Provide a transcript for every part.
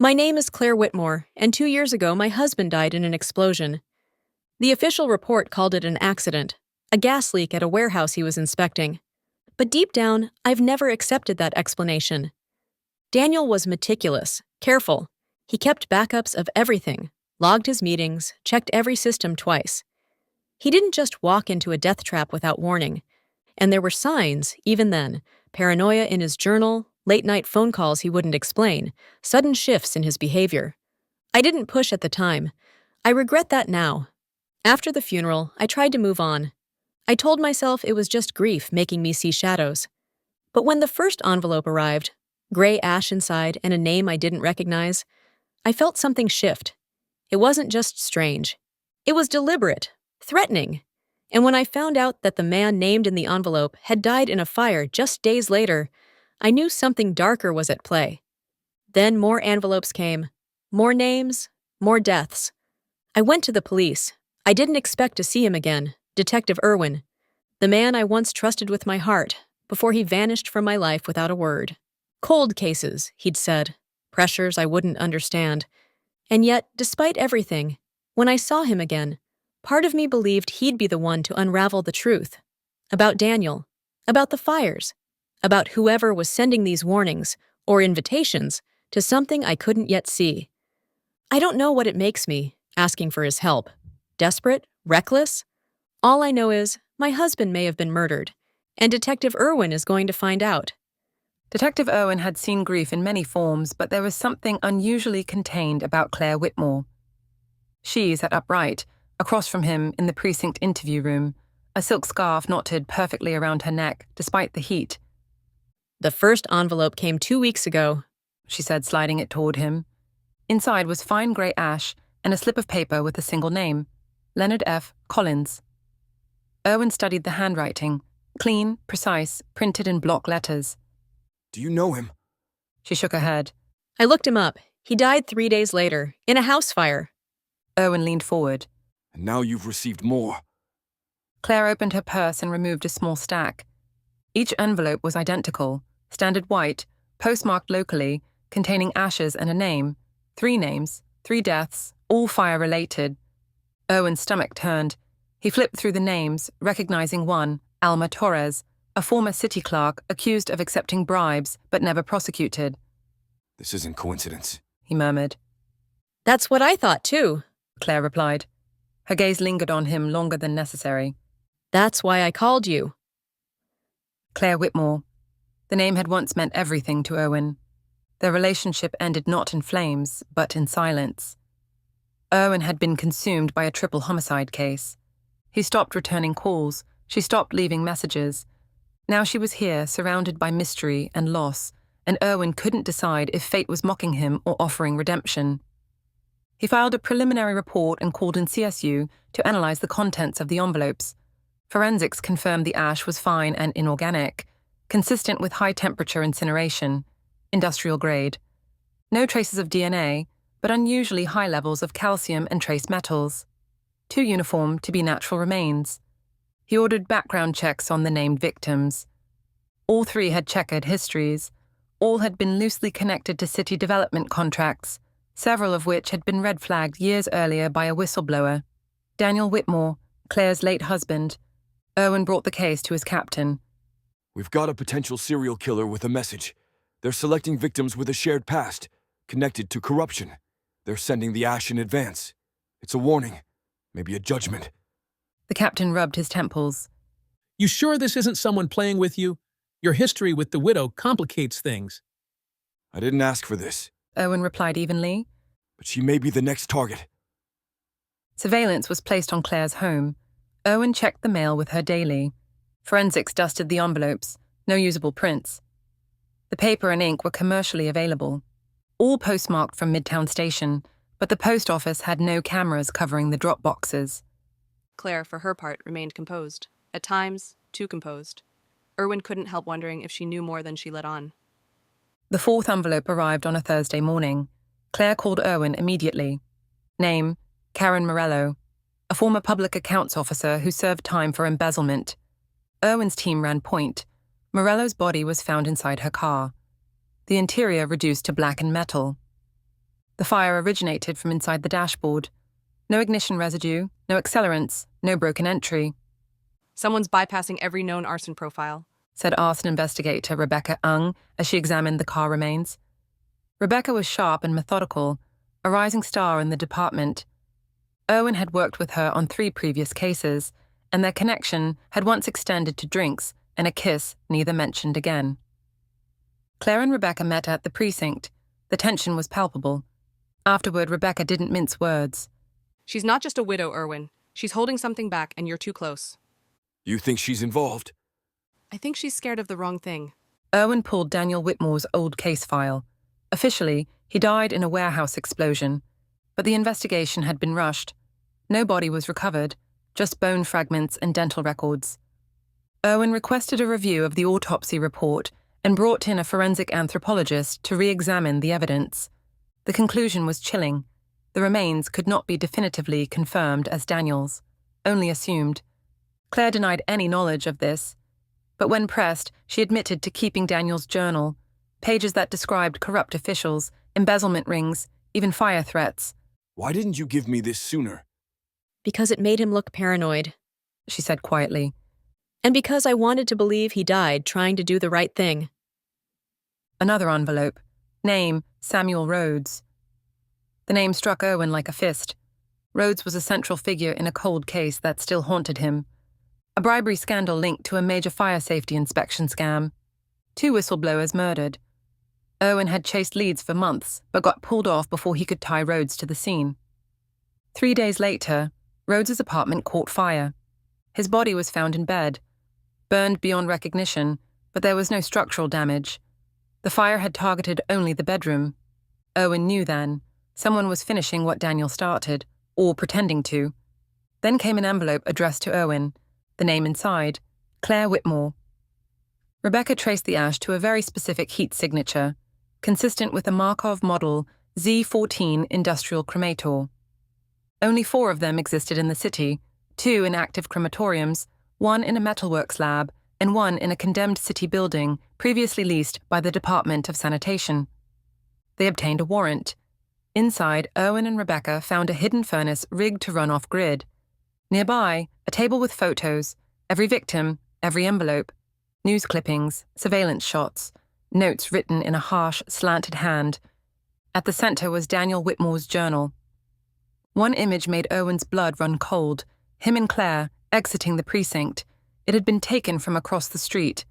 My name is Claire Whitmore, and 2 years ago my husband died in an explosion. The official report called it an accident, a gas leak at a warehouse he was inspecting. But deep down, I've never accepted that explanation. Daniel was meticulous, careful. He kept backups of everything, logged his meetings, checked every system twice. He didn't just walk into a death trap without warning. And there were signs, even then: paranoia in his journal, late-night phone calls he wouldn't explain, sudden shifts in his behavior. I didn't push at the time. I regret that now. After the funeral, I tried to move on. I told myself it was just grief making me see shadows. But when the first envelope arrived, gray ash inside and a name I didn't recognize, I felt something shift. It wasn't just strange. It was deliberate, threatening. And when I found out that the man named in the envelope had died in a fire just days later, I knew something darker was at play. Then more envelopes came. More names, more deaths. I went to the police. I didn't expect to see him again, Detective Irwin, the man I once trusted with my heart, before he vanished from my life without a word. Cold cases, he'd said, pressures I wouldn't understand. And yet, despite everything, when I saw him again, part of me believed he'd be the one to unravel the truth. About Daniel, about the fires, about whoever was sending these warnings, or invitations, to something I couldn't yet see. I don't know what it makes me, asking for his help. Desperate? Reckless? All I know is, my husband may have been murdered, and Detective Irwin is going to find out. Detective Irwin had seen grief in many forms, but there was something unusually contained about Claire Whitmore. She sat upright, across from him in the precinct interview room, a silk scarf knotted perfectly around her neck, despite the heat. The first envelope came 2 weeks ago, she said, sliding it toward him. Inside was fine grey ash and a slip of paper with a single name, Leonard F. Collins. Irwin studied the handwriting, clean, precise, printed in block letters. Do you know him? She shook her head. I looked him up. He died 3 days later, in a house fire. Irwin leaned forward. And now you've received more. Claire opened her purse and removed a small stack. Each envelope was identical, standard white, postmarked locally, containing ashes and a name. 3 names, 3 deaths, all fire-related. Irwin's stomach turned. He flipped through the names, recognizing one, Alma Torres, a former city clerk accused of accepting bribes but never prosecuted. This isn't coincidence, he murmured. That's what I thought, too, Claire replied. Her gaze lingered on him longer than necessary. That's why I called you. Claire Whitmore. The name had once meant everything to Irwin. Their relationship ended not in flames, but in silence. Irwin had been consumed by a triple homicide case. He stopped returning calls. She stopped leaving messages. Now she was here, surrounded by mystery and loss, and Irwin couldn't decide if fate was mocking him or offering redemption. He filed a preliminary report and called in CSU to analyze the contents of the envelopes. Forensics confirmed the ash was fine and inorganic, consistent with high-temperature incineration, industrial grade. No traces of DNA, but unusually high levels of calcium and trace metals. Too uniform to be natural remains. He ordered background checks on the named victims. All 3 had checkered histories. All had been loosely connected to city development contracts, several of which had been red-flagged years earlier by a whistleblower. Daniel Whitmore, Claire's late husband. Irwin brought the case to his captain. We've got a potential serial killer with a message. They're selecting victims with a shared past, connected to corruption. They're sending the ash in advance. It's a warning, maybe a judgment. The captain rubbed his temples. You sure this isn't someone playing with you? Your history with the widow complicates things. I didn't ask for this, Irwin replied evenly. but she may be the next target. Surveillance was placed on Claire's home. Irwin checked the mail with her daily. Forensics dusted the envelopes, no usable prints. The paper and ink were commercially available. All postmarked from Midtown Station, but the post office had no cameras covering the drop boxes. Claire, for her part, remained composed. At times, too composed. Irwin couldn't help wondering if she knew more than she let on. The 4th envelope arrived on a Thursday morning. Claire called Irwin immediately. Name, Karen Morello, a former public accounts officer who served time for embezzlement. Irwin's team ran point. Morello's body was found inside her car. The interior reduced to blackened metal. The fire originated from inside the dashboard. No ignition residue, no accelerants, no broken entry, Someone's bypassing every known arson profile. said arson investigator Rebecca Ung as she examined the car remains. Rebecca was sharp and methodical, a rising star in the department. Irwin had worked with her on 3 previous cases, and their connection had once extended to drinks and a kiss neither mentioned again. Claire and Rebecca met at the precinct. The tension was palpable. Afterward, Rebecca didn't mince words. She's not just a widow, Irwin. She's holding something back, and you're too close. You think she's involved? I think she's scared of the wrong thing. Irwin pulled Daniel Whitmore's old case file. Officially, he died in a warehouse explosion, but the investigation had been rushed. No body was recovered, just bone fragments and dental records. Irwin requested a review of the autopsy report and brought in a forensic anthropologist to re-examine the evidence. The conclusion was chilling. The remains could not be definitively confirmed as Daniel's, only assumed. Claire denied any knowledge of this, but when pressed, she admitted to keeping Daniel's journal, pages that described corrupt officials, embezzlement rings, even fire threats. Why didn't you give me this sooner? Because it made him look paranoid. She said quietly. And because I wanted to believe he died trying to do the right thing. Another envelope. Name, Samuel Rhodes. The name struck Irwin like a fist. Rhodes was a central figure in a cold case that still haunted him. A bribery scandal linked to a major fire safety inspection scam. 2 whistleblowers murdered. Irwin had chased leads for months, but got pulled off before he could tie Rhodes to the scene. 3 days later, Rhodes's apartment caught fire. His body was found in bed, burned beyond recognition, but there was no structural damage. The fire had targeted only the bedroom. Irwin knew then. Someone was finishing what Daniel started, or pretending to. Then came an envelope addressed to Irwin. The name inside, Claire Whitmore. Rebecca traced the ash to a very specific heat signature, consistent with a Markov model Z14 industrial cremator. Only 4 of them existed in the city, 2 in active crematoriums, 1 in a metalworks lab, and 1 in a condemned city building previously leased by the Department of Sanitation. They obtained a warrant. Inside, Irwin and Rebecca found a hidden furnace rigged to run off-grid. Nearby, a table with photos, every victim, every envelope, news clippings, surveillance shots, notes written in a harsh, slanted hand. At the center was Daniel Whitmore's journal. One image made Irwin's blood run cold, him and Claire exiting the precinct. It had been taken from across the street.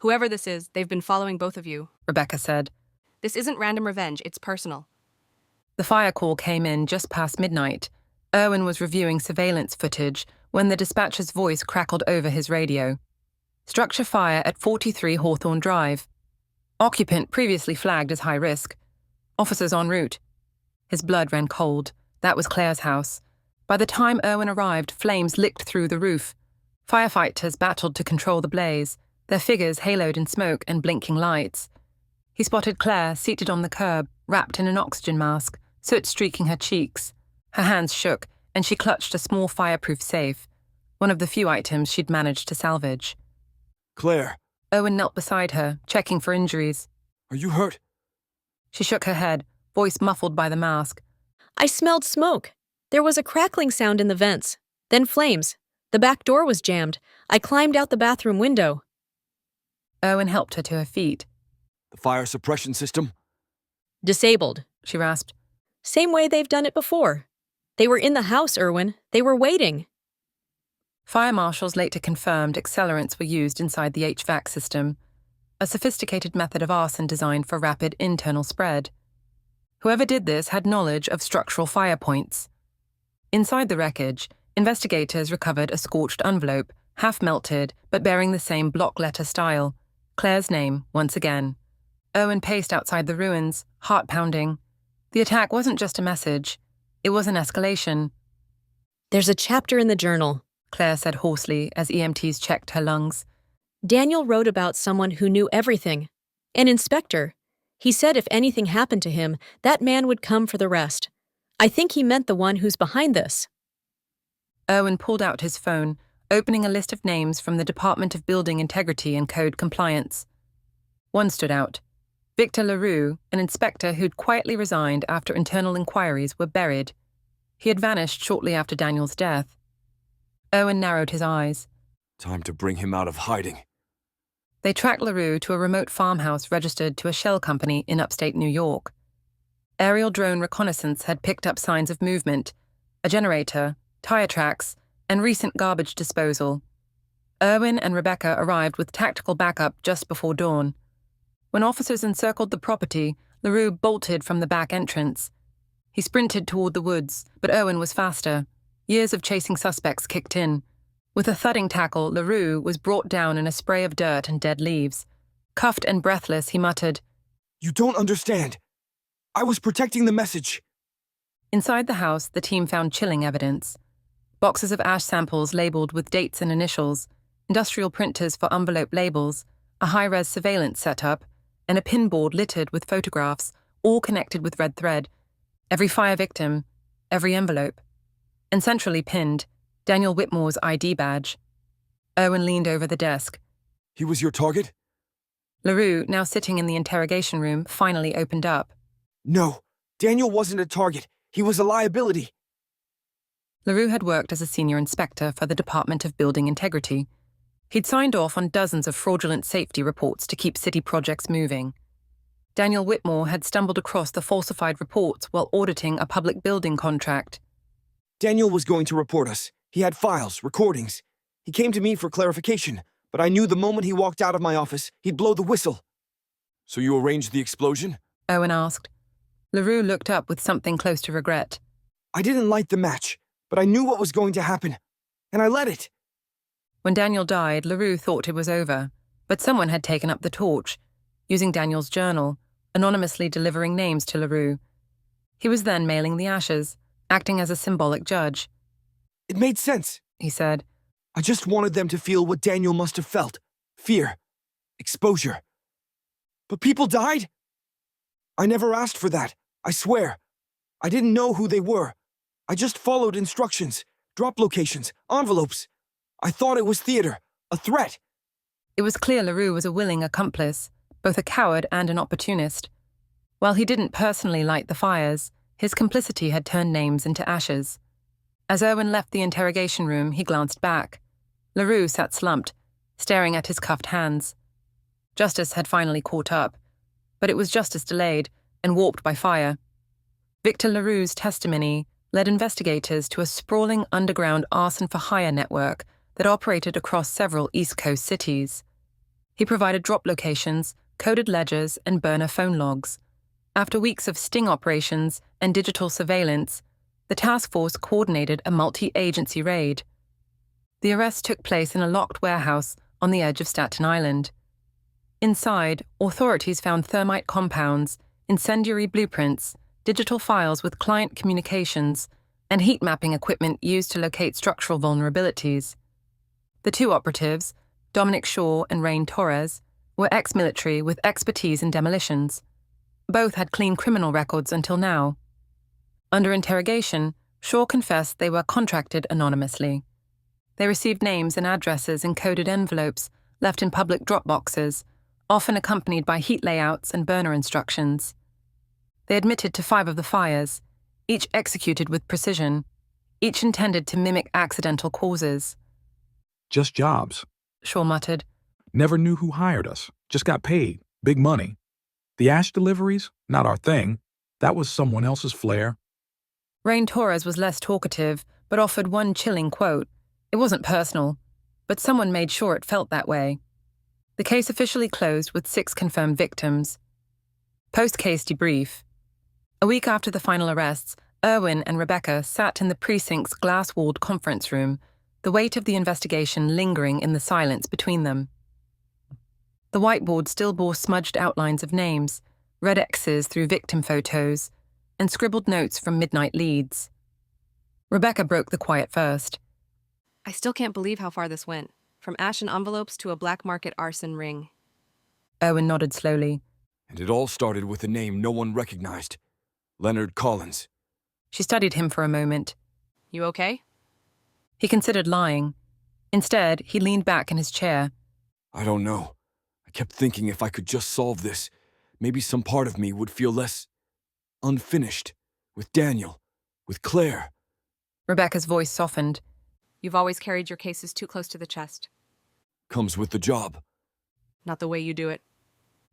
Whoever this is, they've been following both of you. Rebecca said. This isn't random revenge, it's personal. The fire call came in just past midnight. Irwin was reviewing surveillance footage when the dispatcher's voice crackled over his radio. Structure fire at 43 Hawthorne Drive. Occupant previously flagged as high risk. Officers en route. His blood ran cold. That was Claire's house. By the time Irwin arrived, flames licked through the roof. Firefighters battled to control the blaze, their figures haloed in smoke and blinking lights. He spotted Claire seated on the curb, wrapped in an oxygen mask, soot streaking her cheeks. Her hands shook, and she clutched a small fireproof safe, one of the few items she'd managed to salvage. Claire, Irwin knelt beside her, checking for injuries. are you hurt? She shook her head, voice muffled by the mask. I smelled smoke. There was a crackling sound in the vents, then flames. The back door was jammed. I climbed out the bathroom window. Irwin helped her to her feet. The fire suppression system? Disabled. She rasped. Same way they've done it before. They were in the house, Irwin. They were waiting. Fire marshals later confirmed accelerants were used inside the HVAC system, a sophisticated method of arson designed for rapid internal spread. Whoever did this had knowledge of structural fire points. Inside the wreckage, investigators recovered a scorched envelope, half melted but bearing the same block letter style. Claire's name, once again. Irwin paced outside the ruins, heart pounding. The attack wasn't just a message. It was an escalation. There's a chapter in the journal, Claire said hoarsely as EMTs checked her lungs. Daniel wrote about someone who knew everything. An inspector. He said if anything happened to him, that man would come for the rest. I think he meant the one who's behind this. Irwin pulled out his phone, opening a list of names from the Department of Building Integrity and Code Compliance. One stood out. Victor LaRue, an inspector who'd quietly resigned after internal inquiries were buried. He had vanished shortly after Daniel's death. Irwin narrowed his eyes. Time to bring him out of hiding. They tracked LaRue to a remote farmhouse registered to a shell company in upstate New York. Aerial drone reconnaissance had picked up signs of movement, a generator, tire tracks, and recent garbage disposal. Irwin and Rebecca arrived with tactical backup just before dawn. When officers encircled the property, LaRue bolted from the back entrance. He sprinted toward the woods, but Irwin was faster. Years of chasing suspects kicked in. With a thudding tackle, LaRue was brought down in a spray of dirt and dead leaves. Cuffed and breathless, he muttered, You don't understand. I was protecting the message. Inside the house, the team found chilling evidence. Boxes of ash samples labeled with dates and initials, industrial printers for envelope labels, a high-res surveillance setup, and a pinboard littered with photographs, all connected with red thread. Every fire victim, every envelope. And centrally pinned, Daniel Whitmore's ID badge. Irwin leaned over the desk. He was your target? LaRue, now sitting in the interrogation room, finally opened up. No, Daniel wasn't a target. He was a liability. LaRue had worked as a senior inspector for the Department of Building Integrity. He'd signed off on dozens of fraudulent safety reports to keep city projects moving. Daniel Whitmore had stumbled across the falsified reports while auditing a public building contract. Daniel was going to report us. He had files, recordings. He came to me for clarification, but I knew the moment he walked out of my office, he'd blow the whistle. So you arranged the explosion? Irwin asked. LaRue looked up with something close to regret. I didn't light the match, but I knew what was going to happen, and I let it. When Daniel died, LaRue thought it was over, but someone had taken up the torch, using Daniel's journal, anonymously delivering names to LaRue. He was then mailing the ashes, acting as a symbolic judge. It made sense, He said. I just wanted them to feel what Daniel must have felt. Fear. Exposure. But people died? I never asked for that, I swear. I didn't know who they were. I just followed instructions, drop locations, envelopes. I thought it was theater, a threat. It was clear LaRue was a willing accomplice, both a coward and an opportunist. While he didn't personally light the fires, his complicity had turned names into ashes. As Irwin left the interrogation room, he glanced back. LaRue sat slumped, staring at his cuffed hands. Justice had finally caught up, but it was justice delayed and warped by fire. Victor LaRue's testimony led investigators to a sprawling underground arson-for-hire network that operated across several East Coast cities. He provided drop locations, coded ledgers, and burner phone logs. After weeks of sting operations and digital surveillance, the task force coordinated a multi-agency raid. The arrest took place in a locked warehouse on the edge of Staten Island. Inside, authorities found thermite compounds, incendiary blueprints, digital files with client communications, and heat mapping equipment used to locate structural vulnerabilities. The two operatives, Dominic Shaw and Rain Torres, were ex-military with expertise in demolitions. Both had clean criminal records until now. Under interrogation, Shaw confessed they were contracted anonymously. They received names and addresses in coded envelopes left in public drop boxes, often accompanied by heat layouts and burner instructions. They admitted to 5 of the fires, each executed with precision, each intended to mimic accidental causes. Just jobs. Shaw muttered. Never knew who hired us. Just got paid. Big money. The ash deliveries? Not our thing. That was someone else's flair. Rain Torres was less talkative, but offered one chilling quote. It wasn't personal, but someone made sure it felt that way. The case officially closed with 6 confirmed victims. Post-case debrief. A week after the final arrests, Irwin and Rebecca sat in the precinct's glass-walled conference room, the weight of the investigation lingering in the silence between them. The whiteboard still bore smudged outlines of names, red X's through victim photos, and scribbled notes from midnight leads. Rebecca broke the quiet first. I still can't believe how far this went. From ashen envelopes to a black market arson ring. Irwin nodded slowly. And it all started with a name no one recognized. Leonard Collins. She studied him for a moment. You okay? He considered lying. Instead, he leaned back in his chair. I don't know. I kept thinking if I could just solve this, maybe some part of me would feel less unfinished with Daniel, with Claire. Rebecca's voice softened. You've always carried your cases too close to the chest. Comes with the job. Not the way you do it.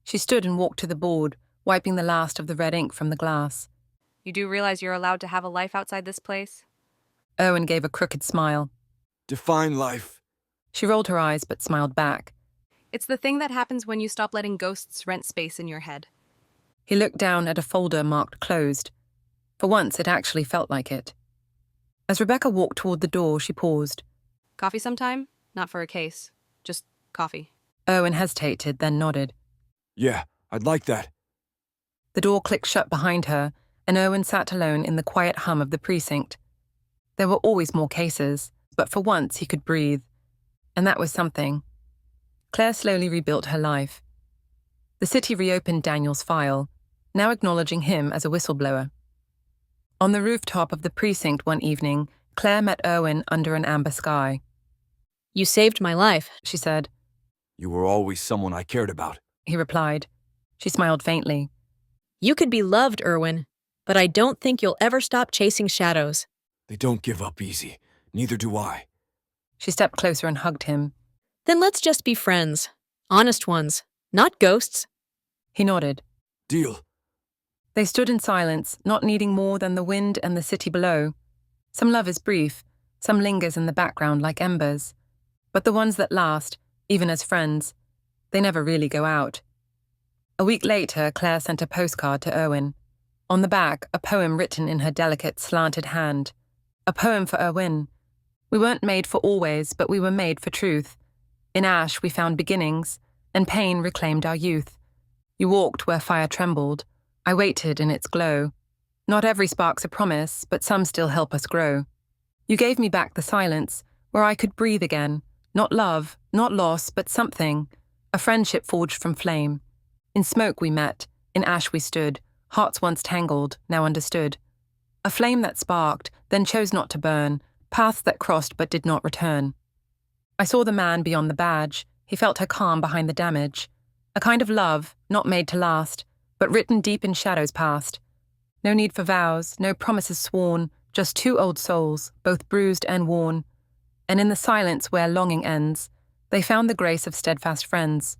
She stood and walked to the board, wiping the last of the red ink from the glass. You do realize you're allowed to have a life outside this place? Irwin gave a crooked smile. Define life. She rolled her eyes but smiled back. It's the thing that happens when you stop letting ghosts rent space in your head. He looked down at a folder marked closed. For once, it actually felt like it. As Rebecca walked toward the door, she paused. Coffee sometime? Not for a case. Just coffee. Irwin hesitated, then nodded. Yeah, I'd like that. The door clicked shut behind her, and Irwin sat alone in the quiet hum of the precinct. There were always more cases, but for once he could breathe. And that was something. Claire slowly rebuilt her life. The city reopened Daniel's file, now acknowledging him as a whistleblower. On the rooftop of the precinct one evening, Claire met Irwin under an amber sky. You saved my life, She said. You were always someone I cared about. He replied. She smiled faintly. You could be loved, Irwin, but I don't think you'll ever stop chasing shadows. They don't give up easy. Neither do I. She stepped closer and hugged him. Then let's just be friends. Honest ones, not ghosts. He nodded. Deal. They stood in silence, not needing more than the wind and the city below. Some love is brief, some lingers in the background like embers. But the ones that last, even as friends, they never really go out. A week later, Claire sent a postcard to Irwin. On the back, a poem written in her delicate, slanted hand. A poem for Irwin. We weren't made for always, but we were made for truth. In ash we found beginnings, and pain reclaimed our youth. You walked where fire trembled. I waited in its glow. Not every spark's a promise, but some still help us grow. You gave me back the silence, where I could breathe again. Not love, not loss, but something. A friendship forged from flame. In smoke we met, in ash we stood, hearts once tangled, now understood. A flame that sparked, then chose not to burn, paths that crossed but did not return. I saw the man beyond the badge. He felt her calm behind the damage. A kind of love, not made to last, but written deep in shadows past. No need for vows, no promises sworn, just two old souls, both bruised and worn. And in the silence where longing ends, they found the grace of steadfast friends.